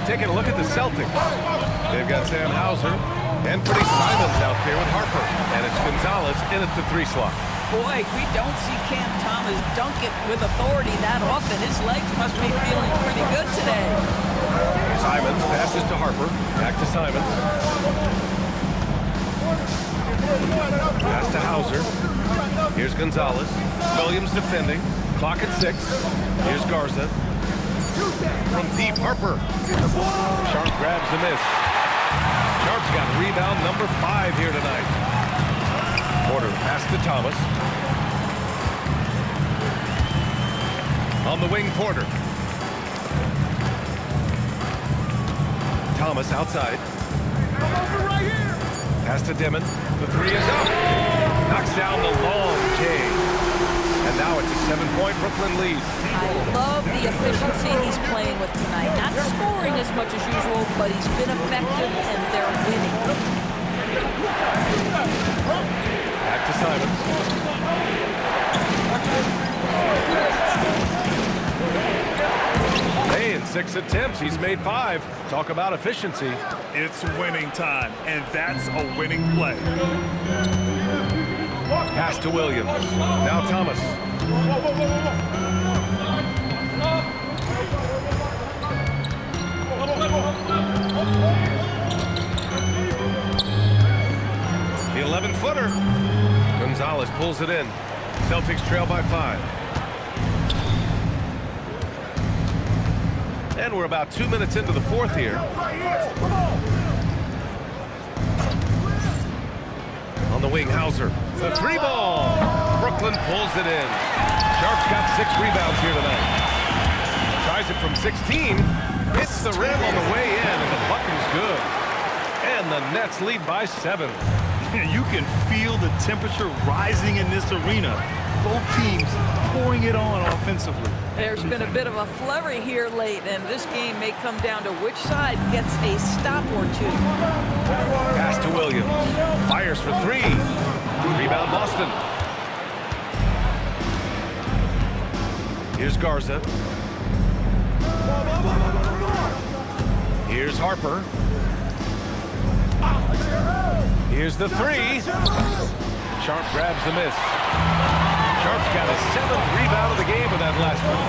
Taking a look at the Celtics. They've got Sam Hauser, Anthony Simons out there with Harper, and it's Gonzalez in at the 3 slot. Boy, we don't see Cam Thomas dunk it with authority that often. His legs must be feeling pretty good today. Simons passes to Harper. Back to Simons. Pass to Hauser. Here's Gonzalez. Williams defending. Clock at 6. Here's Garza. From deep, Harper. Sharp grabs the miss. Sharp's got rebound number 5 here tonight. Porter pass to Thomas. On the wing, Porter. Thomas outside. Pass to Dimon. The 3 is up. Knocks down the long J. And now it's a 7-point Brooklyn lead. I love the efficiency he's playing with tonight. Not scoring as much as usual, but he's been effective and they're winning. Back to Simons. Hey, in 6 attempts, he's made 5. Talk about efficiency. It's winning time, and that's a winning play. Pass to Williams. Now Thomas. The 11-footer. Gonzalez pulls it in. Celtics trail by 5. And we're about 2 minutes into the fourth here. On the wing, Hauser. The 3-ball. Brooklyn pulls it in. Sharp's got 6 rebounds here tonight. Tries it from 16. Hits the rim on the way in, and the bucket is good. And the Nets lead by 7. You can feel the temperature rising in this arena. Both teams pouring it on offensively. There's been a bit of a flurry here late, and this game may come down to which side gets a stop or 2. Pass to Williams. Fires for 3. Rebound Boston. Here's Garza. Here's Harper. Here's the 3. Sharp grabs the miss. Sharp's got a 7th rebound of the game with that last one.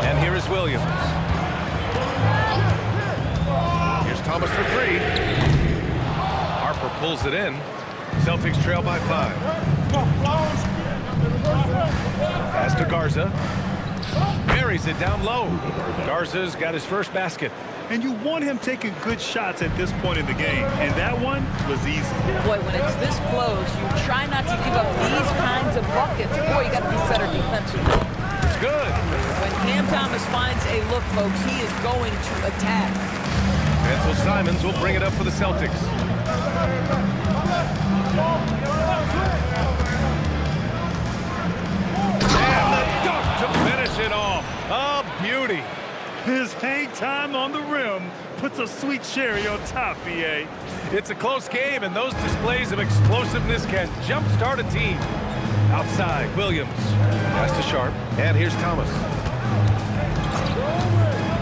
And here is Williams. Here's Thomas for 3. Harper pulls it in. Celtics trail by 5. Pass to Garza. Buries it down low. Garza's got his first basket. And you want him taking good shots at this point in the game. And that one was easy. Boy, when it's this close, you try not to give up these kinds of buckets. Boy, you got to be better defensively. It's good. When Cam Thomas finds a look, folks, he is going to attack. And so Simons will bring it up for the Celtics. And the dunk to finish it off. A beauty. His hang time on the rim puts a sweet cherry on top, BA. It's a close game, and those displays of explosiveness can jumpstart a team. Outside, Williams. Pass to Sharp. And here's Thomas.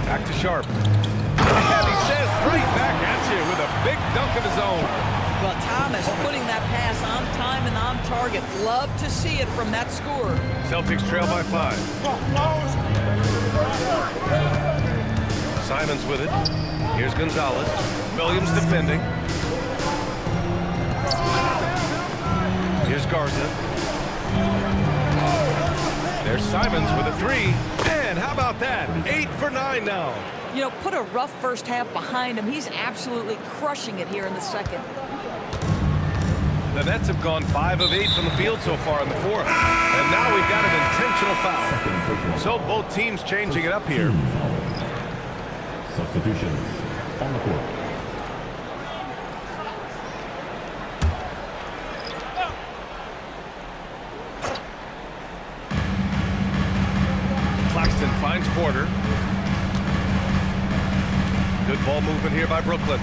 Back to Sharp. And he says right back at you with a big dunk of his own. Well, Thomas putting that pass on time and on target. Love to see it from that scorer. Celtics trail by 5. Simons with it. Here's Gonzalez. Williams defending. Here's Garza. There's Simons with a 3. And how about that? 8 for 9 now. You know, put a rough first half behind him. He's absolutely crushing it here in the second. The Nets have gone 5 of 8 from the field so far in the fourth. And now we've got an intentional foul. So both teams changing it up here. Substitutions on the court. Claxton finds Porter. Good ball movement here by Brooklyn.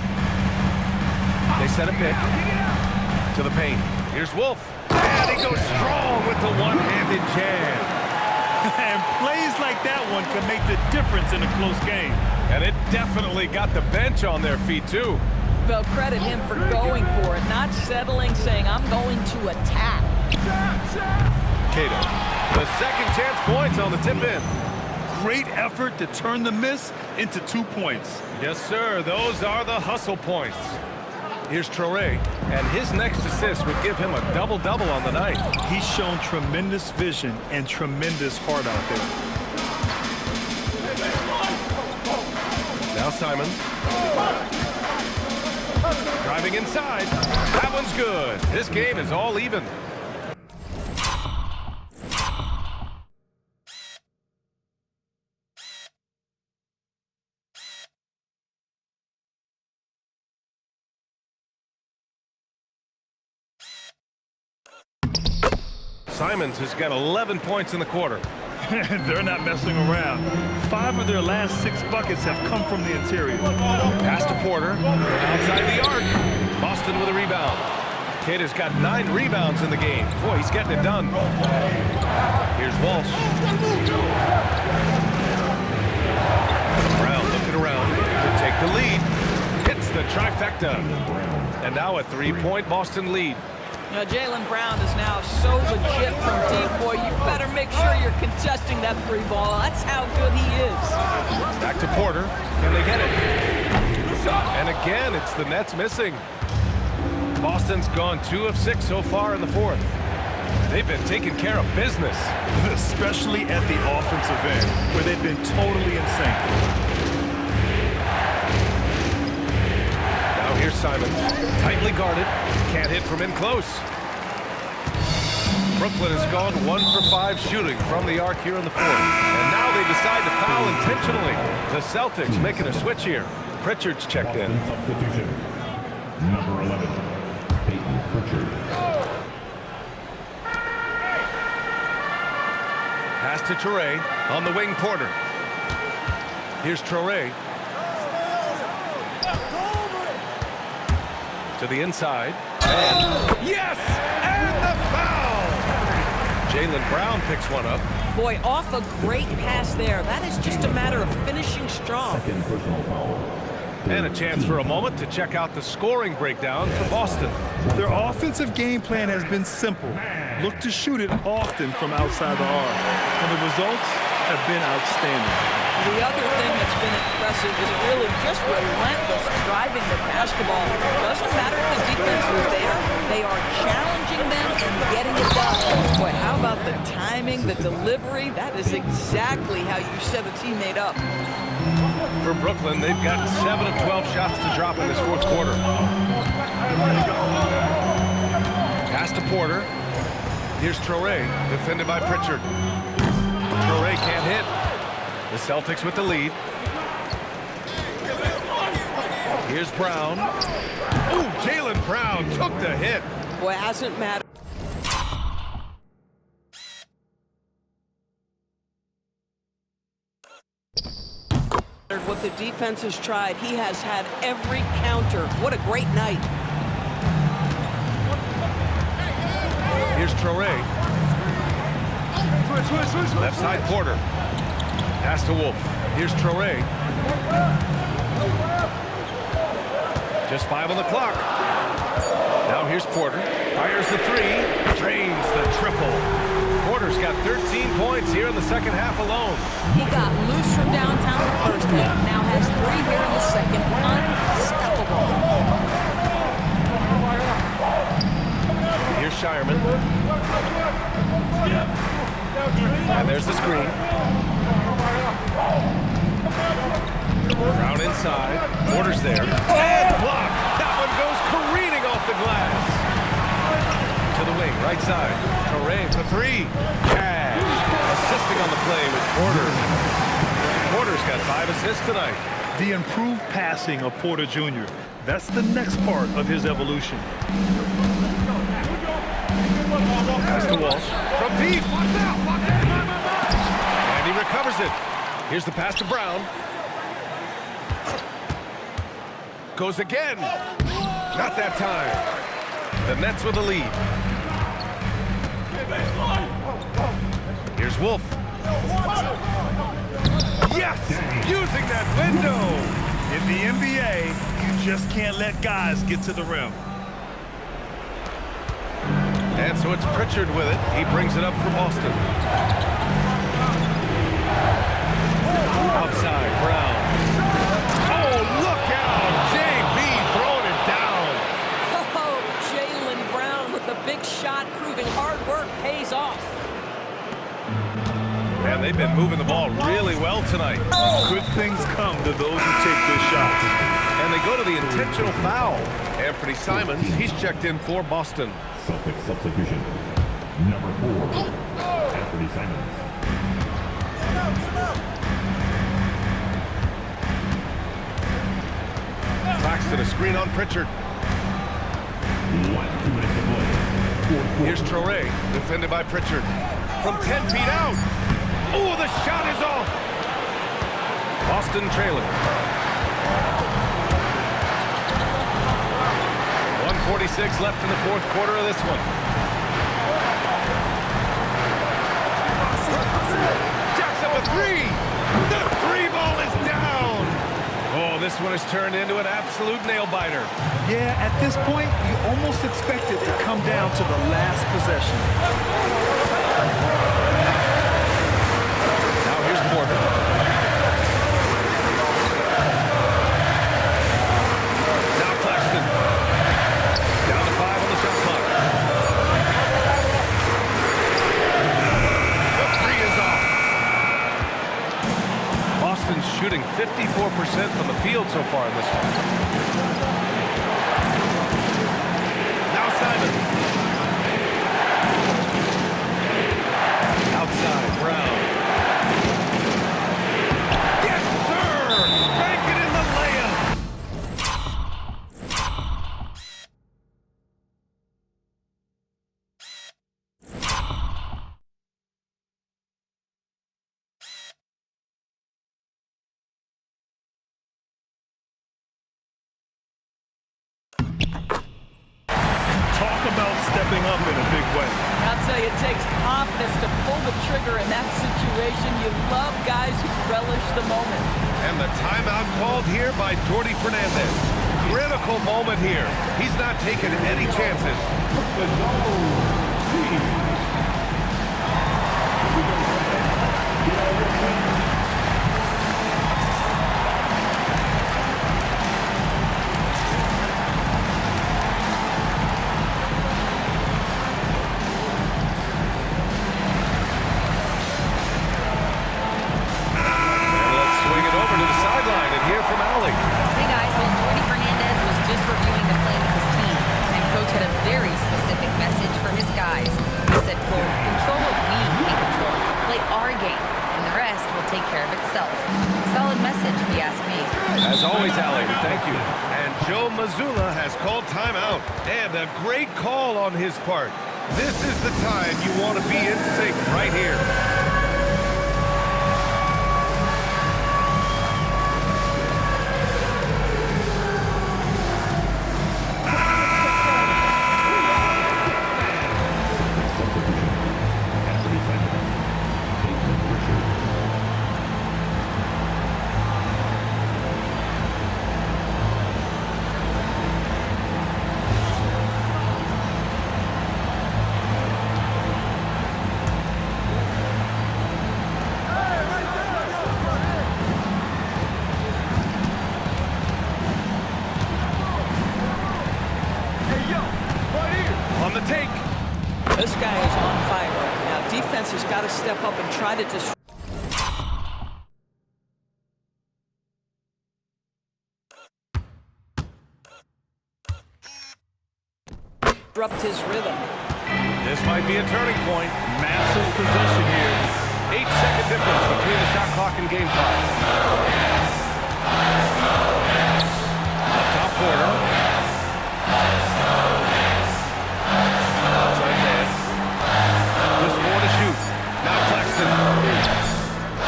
They set a pick to the paint. Here's Wolf. And he goes strong with the one-handed jam. And plays like that one can make the difference in a close game. And it definitely got the bench on their feet, too. Well, credit him for going for it, not settling, saying, I'm going to attack. Cato, the second chance points on the tip-in. Great effort to turn the miss into 2 points. Yes, sir. Those are the hustle points. Here's Traoré, and his next assist would give him a double-double on the night. He's shown tremendous vision and tremendous heart out there. Now Simons. Driving inside. That one's good. This game is all even. Simons has got 11 points in the quarter. They're not messing around. 5 of their last 6 buckets have come from the interior. Pass to Porter. Outside the arc. Boston with a rebound. Kid has got 9 rebounds in the game. Boy, he's getting it done. Here's Walsh. Brown looking around to take the lead. Hits the trifecta. And now a 3-point Boston lead. Now, Jaylen Brown is now so legit from deep. Boy, you better make sure you're contesting that 3 ball. That's how good he is. Back to Porter. Can they get it? And again, it's the Nets missing. Boston's gone 2 of 6 so far in the fourth. They've been taking care of business. Especially at the offensive end, where they've been totally in sync. Now here's Simons. Tightly guarded. Can't hit from in close. Brooklyn has gone 1 for 5 shooting from the arc here in the fourth. And now they decide to foul intentionally. The Celtics making a switch here. Pritchard's checked in. Substitution. Number 11, Peyton Pritchard. Pass to Traoré on the wing, Porter. Here's Traoré. To the inside. And yes! And the foul! Jaylen Brown picks one up. Boy, off a great pass there. That is just a matter of finishing strong. Second personal foul. And a chance for a moment to check out the scoring breakdown for Boston. Their offensive game plan has been simple. Look to shoot it often from outside the arc. And the results have been outstanding. The other thing that's been impressive is really just relentless driving the basketball. Doesn't matter if the defense is there. They are challenging them and getting it done. Boy, how about the timing, the delivery? That is exactly how you set a teammate up. For Brooklyn, they've got 7 of 12 shots to drop in this fourth quarter. Pass to Porter. Here's Traoré, defended by Pritchard. Traoré can't hit. The Celtics with the lead. Here's Brown. Ooh, Jaylen Brown took the hit. Boy, it hasn't mattered what the defense has tried. He has had every counter. What a great night. Here's Traore. Left side Porter. Pass to Wolf. Here's Traore. Just 5 on the clock. Now here's Porter. Fires the 3. Drains the triple. Porter's got 13 points here in the second half alone. He got loose from downtown the first half. Now has 3 here in the second. Unstoppable. Here's Shireman. And there's the screen. Brown inside. Porter's there. And blocked. That one goes careening off the glass. To the wing, right side. Traore for 3. Cash. Assisting on the play with Porter. Porter's got 5 assists tonight. The improved passing of Porter Jr. That's the next part of his evolution. Pass to Walsh. From deep. And he recovers it. Here's the pass to Brown. Goes again. Not that time. The Nets with the lead. Here's Wolf. Yes! Using that window. In the NBA, you just can't let guys get to the rim. And so it's Pritchard with it. He brings it up for Boston. Outside, Brown. Oh, look out! JB throwing it down. Oh, Jaylen Brown with the big shot, proving hard work pays off. And they've been moving the ball really well tonight. Good things come to those who take good shots. And they go to the intentional foul. Anthony Simons, he's checked in for Boston. Celtics substitution. Number 4, Anthony Simons. Claxton, a screen on Pritchard. 2 minutes to play. Here's Traore, defended by Pritchard. From 10 feet out. Oh, the shot is off. Boston trailing. 1:46 left in the fourth quarter of this one. Jacks up a 3. The 3 ball is down. Oh, this one has turned into an absolute nail-biter. Yeah, at this point, you almost expect it to come down to the last possession. Now here's Porter. Now Claxton. Down to 5 on the shot clock. The 3 is off. Boston's shooting 54% from the field so far in this one. Now Simons. Outside, Brown. Yes, sir! Bank it in the layup. Talk about stepping up in a big way. I'll tell you, it takes confidence to pull the trigger in that situation. You love guys who relish the moment. And the timeout called here by Jordi Fernandez. Critical moment here. He's not taking any chances. And let's swing it over to the sideline and hear from Allie. Hey guys, well, Jordi Fernandez was just reviewing the play with his team, and Coach had a very specific message for his guys. He said, quote, control what we can control, play our game, and the rest will take care of itself. Solid message, if you ask me. As always, Allie, we thank you. And Joe Mazzulla has called timeout, and a great call on his part. This is the time you want to be in sync right here. On the take. This guy is on fire right now. Defense has got to step up and try to disrupt his rhythm. This might be a turning point. Massive possession here. 8-second difference between the shot clock and game clock. Up top corner. Outside man. Just 4 to shoot. Now Claxton.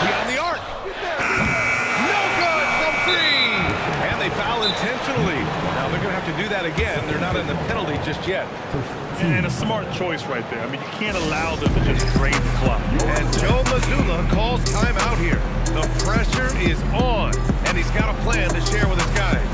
Beyond the arc. No good from 3. And they foul intentionally. Now they're going to have to do that again. They're not in the penalty just yet. And a smart choice right there. I mean, you can't allow them to just drain the clock. And Joe Mazzulla calls timeout here. The pressure is on, and he's got a plan to share with his guys.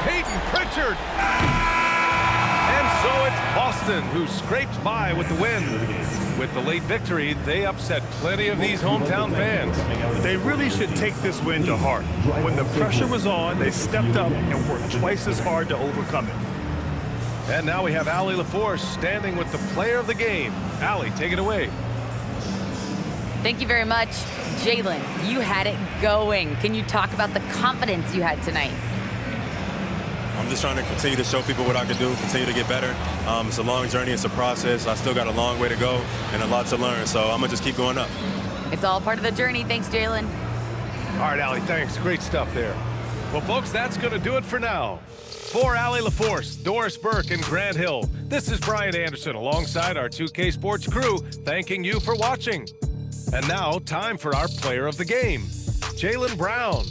Peyton Pritchard. And so it's Boston who scraped by with the win. With the late victory, they upset plenty of these hometown fans. They really should take this win to heart. When the pressure was on, they stepped up and worked twice as hard to overcome it. And now we have Allie LaForce standing with the player of the game. Allie, take it away. Thank you very much. Jalen, you had it going. Can you talk about the confidence you had tonight? I'm just trying to continue to show people what I can do, continue to get better. It's a long journey, it's a process. I still got a long way to go and a lot to learn, so I'm gonna just keep going up. It's all part of the journey. Thanks, Jalen. All right, Allie, thanks. Great stuff there. Well, folks, that's going to do it for now. For Allie LaForce, Doris Burke, and Grant Hill, this is Brian Anderson alongside our 2K Sports crew, thanking you for watching. And now, time for our player of the game, Jaylen Brown.